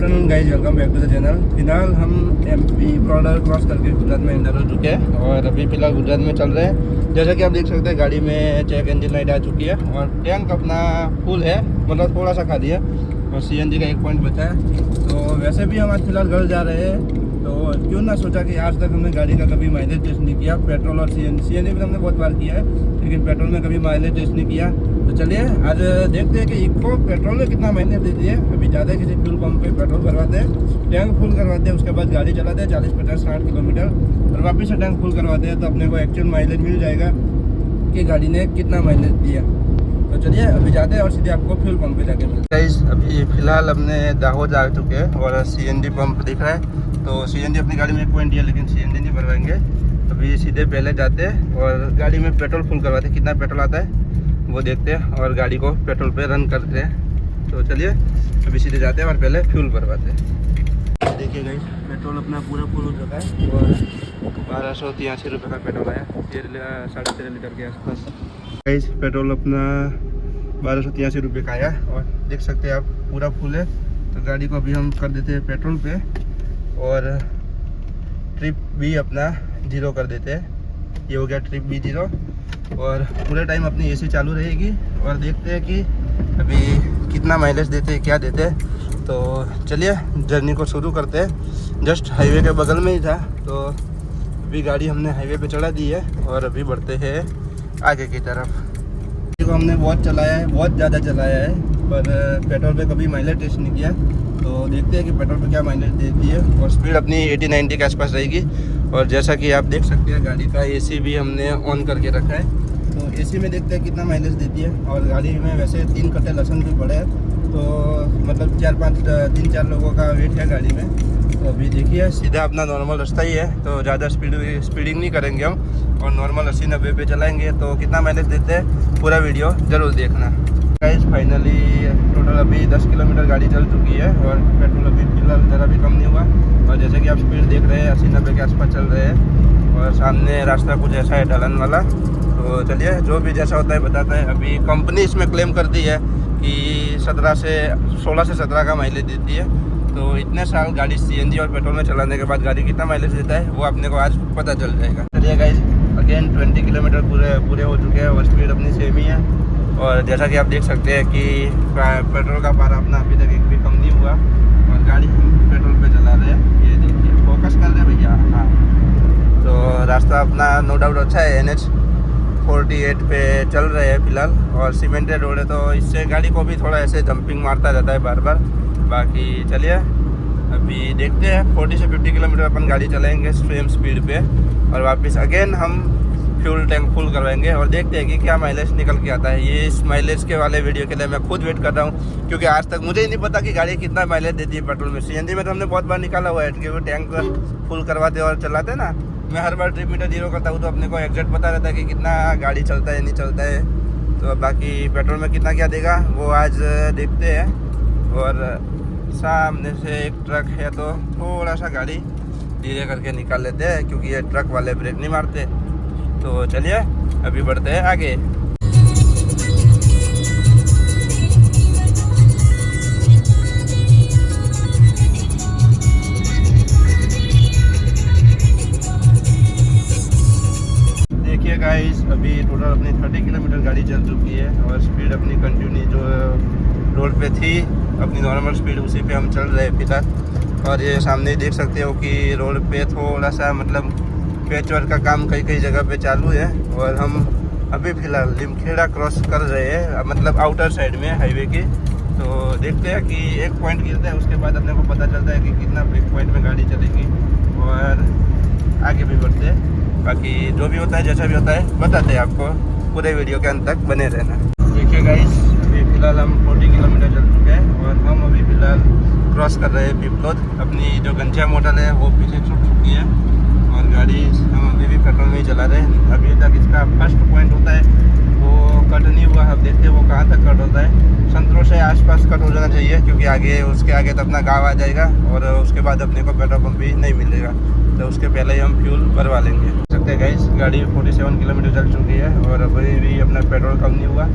Afternoon guys, welcome back to the channel. फिलहाल हम MP border cross करके गुजरात में एंटर हो चुके हैं और अभी फिलहाल गुजरात में चल रहे हैं। जैसा कि आप देख सकते हैं गाड़ी में चेक इंजन लाइट आ चुकी है और टैंक अपना फुल है, मतलब थोड़ा सा खाली है और सीएनजी का 1 पॉइंट बचा है। तो वैसे भी हम आज फिलहाल घर जा रहे हैं, तो क्यों ना सोचा कि आज तक हमने गाड़ी का कभी माइलेज टेस्ट नहीं किया। पेट्रोल और सीएनजी में हमने बहुत बार किया है, लेकिन पेट्रोल में कभी माइलेज टेस्ट नहीं किया। तो चलिए आज देखते हैं कि इको पेट्रोल में कितना माइलेज देती है। अभी ज़्यादा किसी फ्यूल पंप पे पेट्रोल भरवाते हैं, टैंक फुल करवाते हैं, उसके बाद गाड़ी चलाते हैं 40-50-60 किलोमीटर और वापस से टैंक फुल करवाते हैं, तो अपने को एक्चुअल माइलेज मिल जाएगा कि गाड़ी ने कितना माइलेज दिया। तो चलिए अभी जाते हैं और सीधे आपको फ्यूल पंप पे जाके मिलते हैं। अभी फिलहाल अपने दाहोद आ चुके हैं और सीएनजी पंप दिख रहा है। तो सीएनजी अपनी गाड़ी में 1 पॉइंट दिया, लेकिन सीएनजी नहीं भरवाएंगे। अभी सीधे पहले जाते हैं और गाड़ी में पेट्रोल फुल करवाते हैं। कितना पेट्रोल आता है वो देखते हैं और गाड़ी को पेट्रोल पे रन करते हैं। तो चलिए अभी सीधे जाते हैं और पहले फ्यूल भरवाते हैं। देखिए गाइस, पेट्रोल अपना पूरा फुल हो चुका है और 1283 रुपये का पेट्रोल आया, 13.5 लीटर के आसपास। गाइस पेट्रोल अपना 1283 रुपये का आया और देख सकते हैं आप पूरा फुल है। तो गाड़ी को अभी हम कर देते हैं पेट्रोल पे और ट्रिप भी अपना 0 कर देते हैं। ये हो गया ट्रिप भी 0 और पूरे टाइम अपनी एसी चालू रहेगी और देखते हैं कि अभी कितना माइलेज देते हैं, क्या देते हैं। तो चलिए जर्नी को शुरू करते हैं। जस्ट हाईवे के बगल में ही था, तो अभी गाड़ी हमने हाईवे पे चढ़ा दी है और अभी बढ़ते हैं आगे की तरफ। को हमने बहुत चलाया है, बहुत ज़्यादा चलाया है, पर पेट्रोल पे कभी माइलेज टेस्ट नहीं किया। तो देखते हैं कि पेट्रोल पे क्या माइलेज देती है और स्पीड अपनी 80-90 के आसपास रहेगी। और जैसा कि आप देख सकते हैं गाड़ी का एसी भी हमने ऑन करके रखा है, तो एसी में देखते हैं कितना माइलेज देती है। और गाड़ी में वैसे 3 कट्टे लहसुन भी पड़े हैं, तो मतलब 3-4 लोगों का वेट है गाड़ी में। तो अभी देखिए सीधा अपना नॉर्मल रास्ता ही है, तो ज़्यादा स्पीडिंग नहीं करेंगे हम और नॉर्मल 80-90 पे चलाएंगे। तो कितना माइलेज देते हैं पूरा वीडियो ज़रूर देखना। गाइस फाइनली टोटल अभी 10 किलोमीटर गाड़ी चल चुकी है और पेट्रोल अभी फिलहाल ज़रा भी कम नहीं हुआ। और जैसे कि आप स्पीड देख रहे हैं 80-90 के आसपास चल रहे हैं और सामने रास्ता कुछ ऐसा है ढलान वाला। तो चलिए जो भी जैसा होता है बताता है। अभी कंपनी इसमें क्लेम कर दी है कि 16 से 17 का माइलेज देती है। तो इतने साल गाड़ी सीएनजी और पेट्रोल में चलाने के बाद गाड़ी कितना माइलेज देता है वो अपने को आज पता चल जाएगा। चलिए गाइस अगेन 20 किलोमीटर पूरे हो चुके हैं और स्पीड अपनी सेम ही है। और जैसा कि आप देख सकते हैं कि पेट्रोल का पारा अपना अभी तक एक भी कम नहीं हुआ और गाड़ी हम पेट्रोल पे चला रहे हैं। ये देखिए फोकस कर रहे हैं भैया। हाँ, तो रास्ता अपना नो डाउट अच्छा है। NH 48 पे चल रहे हैं फिलहाल और सीमेंटेड रोड है, तो इससे गाड़ी को भी थोड़ा ऐसे जंपिंग मारता रहता है बार बार। बाकी चलिए अभी देखते हैं 40 से 50 किलोमीटर अपन गाड़ी चलाएंगे सेम स्पीड पे और वापस अगेन हम फ्यूल टैंक फुल करवाएंगे और देखते हैं कि क्या माइलेज निकल के आता है। ये इस माइलेज के वाले वीडियो के लिए मैं खुद वेट कर रहा हूँ, क्योंकि आज तक मुझे ही नहीं पता कि गाड़ी कितना माइलेज देती है पेट्रोल में। सीएनजी में तो हमने बहुत बार निकाला हुआ है, क्योंकि टैंक फुल करवाते और चलाते ना। मैं हर बार ट्रिप मीटर 0 करता हूँ, तो अपने को एग्जैक्ट पता रहता है कि कितना गाड़ी चलता है नहीं चलता है। तो बाकी पेट्रोल में कितना क्या देगा वो आज देखते हैं। और सामने से एक ट्रक है, तो थोड़ा सा गाड़ी धीरे करके निकाल लेते हैं, क्योंकि ये ट्रक वाले ब्रेक नहीं मारते। तो चलिए अभी बढ़ते हैं आगे। देखिए गाइस अभी टोटल अपनी 30 किलोमीटर गाड़ी चल चुकी है और स्पीड अपनी कंटिन्यू जो रोड पे थी अपनी नॉर्मल स्पीड उसी पे हम चल रहे हैं फिलहाल। और ये सामने देख सकते हो कि रोड पे थोड़ा सा मतलब पैच वर्क का काम कई जगह पे चालू है और हम अभी फ़िलहाल लिमखेड़ा क्रॉस कर रहे हैं, मतलब आउटर साइड में हाईवे की। तो देखते हैं कि 1 पॉइंट गिरता है, उसके बाद अपने को पता चलता है कि कितना 1 पॉइंट में गाड़ी चलेगी और आगे भी बढ़ते हैं। बाकी जो भी होता है जैसा भी होता है बताते हैं आपको, पूरे वीडियो के अंत तक बने रहना। देखिए गाइस अभी फ़िलहाल हम 40 किलोमीटर चल चुके हैं और हम अभी फ़िलहाल क्रॉस कर रहे हैं पिपलोद। अपनी जो गंजा मोटर है वो पीछे छूट चुकी है और गाड़ी हम अभी भी पेट्रोल में ही चला रहे हैं। अभी तक इसका फर्स्ट पॉइंट होता है वो कट नहीं हुआ, अब देखते हैं वो कहाँ तक कट होता है। संतरों से आसपास कट हो जाना चाहिए, क्योंकि आगे उसके आगे तो अपना गाँव आ जाएगा और उसके बाद अपने को पेट्रोल पंप भी नहीं मिलेगा। तो उसके पहले ही हम फ्यूल भरवा लेंगे। सकते हैं गाइस, गाड़ी 47 किलोमीटर चल चुकी है और अभी भी अपना पेट्रोल कम नहीं हुआ।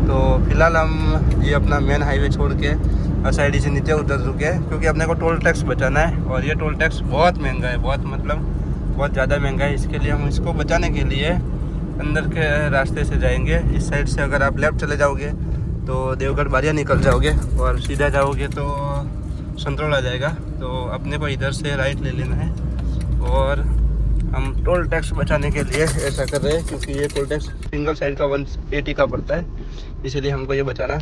तो फिलहाल हम ये अपना मेन हाईवे छोड़ के साइड से नीचे उतर चुके हैं, क्योंकि अपने को टोल टैक्स बचाना है और ये टोल टैक्स बहुत महंगा है, बहुत ज़्यादा महंगा है। इसके लिए हम इसको बचाने के लिए अंदर के रास्ते से जाएंगे। इस साइड से अगर आप लेफ़्ट चले जाओगे तो देवगढ़ बारिया निकल जाओगे और सीधा जाओगे तो संतरोल आ जाएगा। तो अपने को इधर से राइट ले लेना है और हम टोल टैक्स बचाने के लिए ऐसा कर रहे हैं, क्योंकि ये टोल टैक्स सिंगल साइड का 180 का पड़ता है, इसीलिए हमको ये बचाना।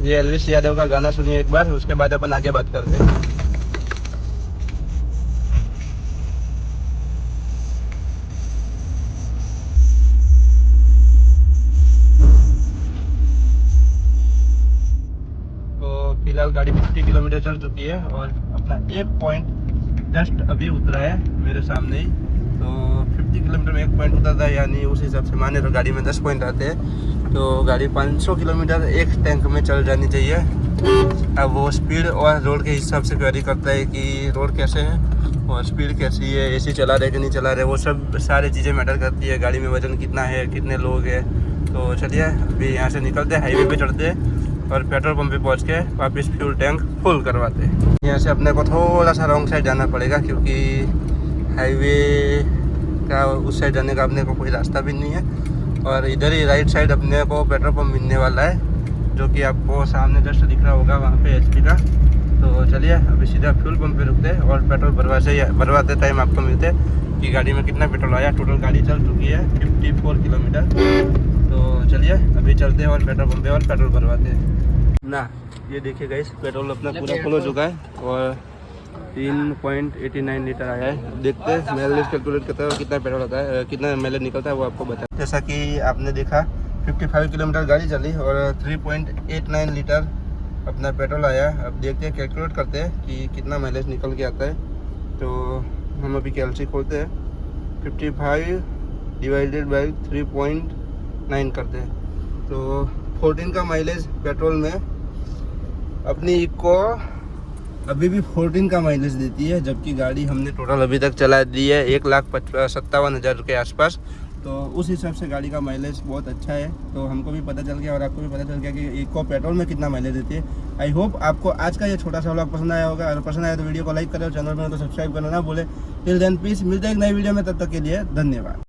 ये एलविस यादव का गाना सुनिए एक बार, उसके बाद अपन आगे बात करते हैं। तो फिलहाल गाड़ी 50 किलोमीटर चल चुकी है और अपना एक पॉइंट जस्ट अभी उतरा है मेरे सामने ही। तो 50 किलोमीटर में एक पॉइंट उतरता है, यानी उस हिसाब से माने तो गाड़ी में 10 पॉइंट आते हैं। तो गाड़ी 500 किलोमीटर एक टैंक में चल जानी चाहिए। अब वो स्पीड और रोड के हिसाब से वेरी करता है कि रोड कैसे है और स्पीड कैसी है, एसी चला रहे कि नहीं चला रहे, वो सब सारी चीज़ें मैटर करती है। गाड़ी में वजन कितना है, कितने लोग हैं। तो चलिए अभी यहाँ से निकलते हैं, हाईवे पे चढ़ते हैं और पेट्रोल पंप पे पहुँच के वापस फ्यूल टैंक फुल करवाते हैं। यहाँ से अपने को थोड़ा सा रॉन्ग साइड जाना पड़ेगा, क्योंकि हाईवे का उस साइड जाने का अपने को कोई रास्ता भी नहीं है और इधर ही राइट साइड अपने को पेट्रोल पंप मिलने वाला है, जो कि आपको सामने जस्ट दिख रहा होगा वहाँ पे HP का। तो चलिए अभी सीधा फ्यूल पंप पे रुकते हैं और पेट्रोल भरवाते टाइम आपको मिलते हैं कि गाड़ी में कितना पेट्रोल आया। टोटल गाड़ी चल चुकी है 54 किलोमीटर। तो चलिए अभी चलते हैं और पेट्रोल पंप पे और पेट्रोल भरवाते हैं ना। ये देखिए गाइस, पेट्रोल अपना पूरा फुल हो चुका है और 3.89 लीटर आया है। देखते हैं माइलेज कैलकुलेट करते हैं कितना पेट्रोल आता है, कितना माइलेज निकलता है वो आपको बता। जैसा कि आपने देखा 55 किलोमीटर गाड़ी चली और 3.89 लीटर अपना पेट्रोल आया। अब देखते हैं, कैलकुलेट करते हैं कि कितना माइलेज निकल के आता है। तो हम अभी कैलसी खोलते हैं, 55 डिवाइडेड बाई 3.9 करते हैं। तो 14 का माइलेज पेट्रोल में अपनी इको अभी भी 14 का माइलेज देती है, जबकि गाड़ी हमने टोटल अभी तक चला दी है 1,57,000 के आसपास। तो उस हिसाब से गाड़ी का माइलेज बहुत अच्छा है। तो हमको भी पता चल गया और आपको भी पता चल गया कि इको पेट्रोल में कितना माइलेज देती है। आई होप आपको आज का ये छोटा सा व्लॉग पसंद आया होगा। अगर पसंद आया तो वीडियो को लाइक करें और चैनल में तो सब्सक्राइब करना ना भूले। टिल देन पीस, मिलते हैं एक नई वीडियो में, तब तक के लिए धन्यवाद।